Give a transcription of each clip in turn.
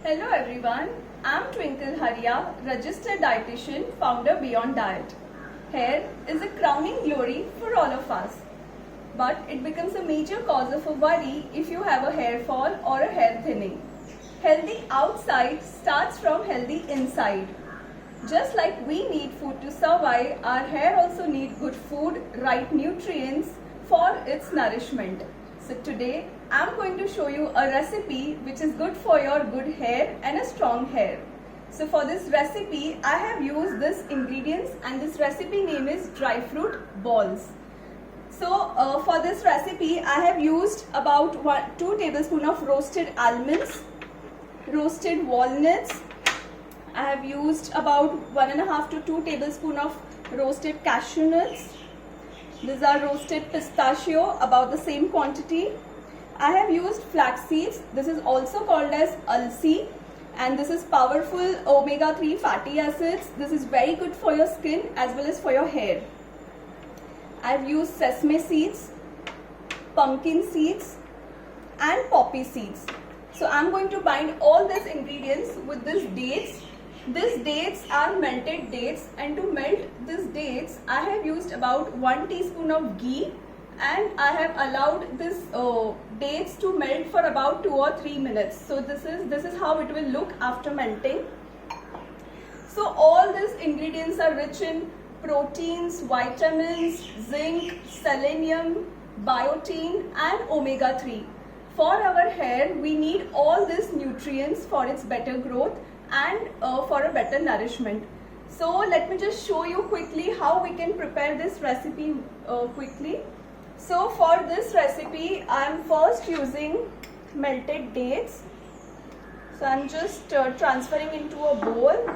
Hello everyone, I'm Twinkle Haria, registered dietitian, founder Beyond Diet. Hair is a crowning glory for all of us, but it becomes a major cause of a worry if you have a hair fall or a hair thinning. Healthy outside starts from healthy inside. Just like we need food to survive, our hair also needs good food, right nutrients for its nourishment. So today I'm going to show you a recipe which is good for your good hair and a strong hair. So for this recipe I have used this ingredients and this recipe name is dry fruit balls. So for this recipe I have used about 2 tablespoons of roasted almonds, roasted walnuts. I have used about 1.5 to 2 tablespoons of roasted cashew nuts. These are roasted pistachio, about the same quantity. I have used flax seeds. This is also called as alsi, and this is powerful omega-3 fatty acids. This is very good for your skin as well as for your hair. I have used sesame seeds, pumpkin seeds and poppy seeds. So I am going to bind all these ingredients with these dates. These dates are melted dates, and to melt these dates I have used about 1 teaspoon of ghee, and I have allowed this dates to melt for about 2 or 3 minutes. So this is how it will look after melting. So all these ingredients are rich in proteins, vitamins, zinc, selenium, biotin and omega-3. For our hair we need all these nutrients for its better growth and for a better nourishment. So let me just show you quickly how we can prepare this recipe quickly. So for this recipe I am first using melted dates. So I am just transferring into a bowl.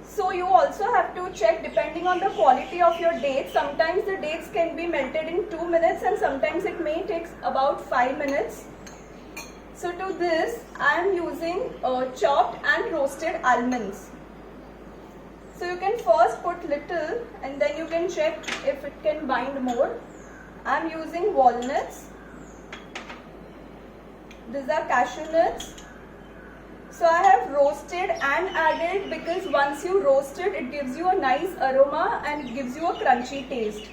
So you also have to check depending on the quality of your dates. Sometimes the dates can be melted in 2 minutes and sometimes it may take about 5 minutes. So to this I am using chopped and roasted almonds. So you can first put little and then you can check if it can bind more. I am using walnuts. These are cashew nuts. So I have roasted and added because once you roast it, it gives you a nice aroma and it gives you a crunchy taste.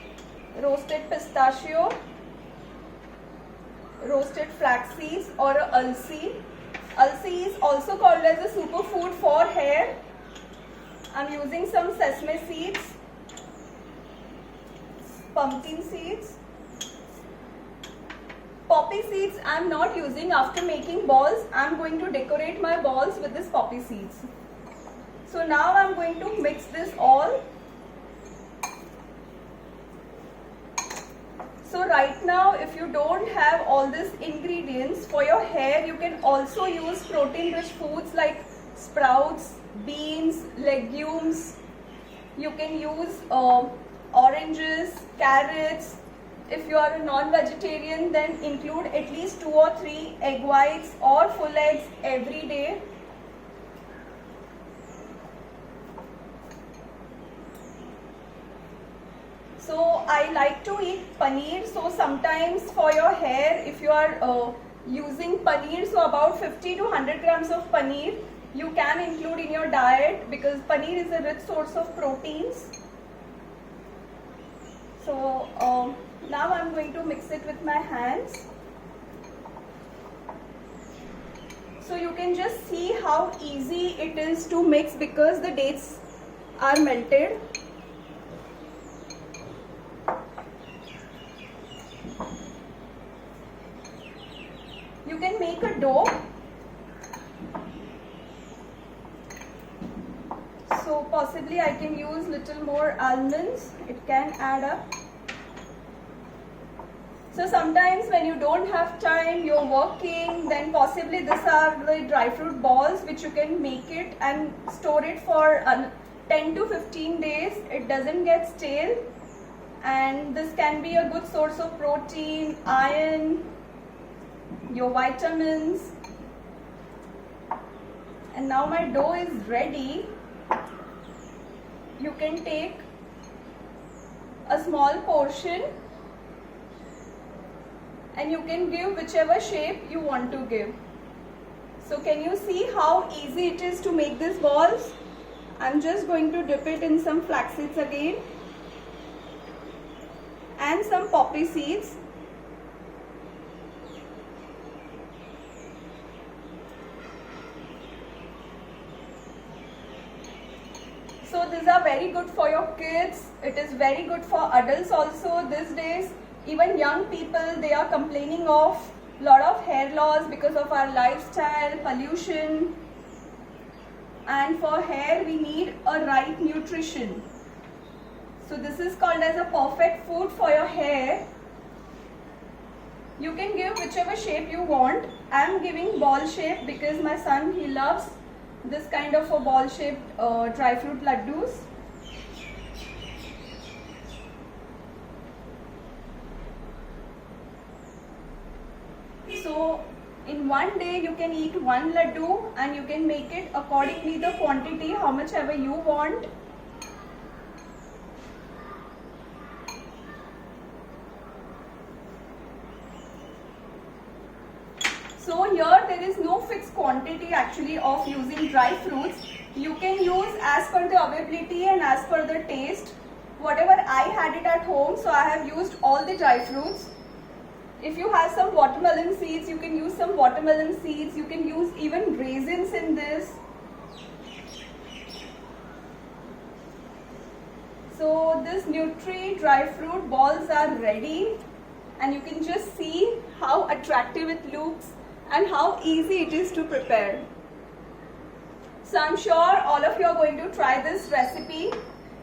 Roasted pistachio, roasted flax seeds or alsi. Alsi is also called as a superfood for hair. I am using some sesame seeds, pumpkin seeds. Poppy seeds I am not using. After making balls I am going to decorate my balls with this poppy seeds. So now I am going to mix this all. So right now if you don't have all these ingredients for your hair, you can also use protein rich foods like sprouts, beans, legumes. You can use oranges, carrots. If you are a non-vegetarian, then include at least 2 or 3 egg whites or full eggs every day. So I like to eat paneer. So sometimes for your hair, if you are using paneer, so about 50 to 100 grams of paneer you can include in your diet because paneer is a rich source of proteins. So now I am going to mix it with my hands. So you can just see how easy it is to mix because the dates are melted. You can make a dough. So possibly I can use little more almonds. It can add up. So sometimes when you don't have time, you're working, then possibly these are the dry fruit balls which you can make it and store it for 10 to 15 days. It doesn't get stale and this can be a good source of protein, iron, your vitamins. And now my dough is ready. You can take a small portion and you can give whichever shape you want to give. So can you see how easy it is to make these balls? I'm just going to dip it in some flax seeds again and some poppy seeds. So these are very good for your kids. It is very good for adults also these days. Even young people, they are complaining of a lot of hair loss because of our lifestyle, pollution. And for hair, we need a right nutrition. So this is called as a perfect food for your hair. You can give whichever shape you want. I am giving ball shape because my son, he loves this kind of a ball shaped dry fruit laddus. So in one day you can eat one laddu and you can make it accordingly the quantity how much ever you want. So here there is no fixed quantity actually of using dry fruits. You can use as per the availability and as per the taste. Whatever I had it at home, so I have used all the dry fruits. If you have some watermelon seeds, you can use some watermelon seeds. You can use even raisins in this. So this Nutri dry fruit balls are ready and you can just see how attractive it looks and how easy it is to prepare. So I'm sure all of you are going to try this recipe.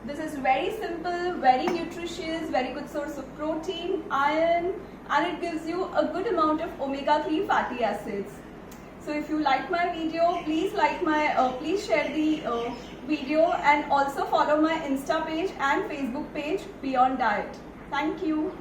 This is very simple, very nutritious, very good source of protein, iron, and it gives you a good amount of omega-3 fatty acids. So if you like my video, please please share the video and also follow my Insta page and Facebook page Beyond Diet. Thank you.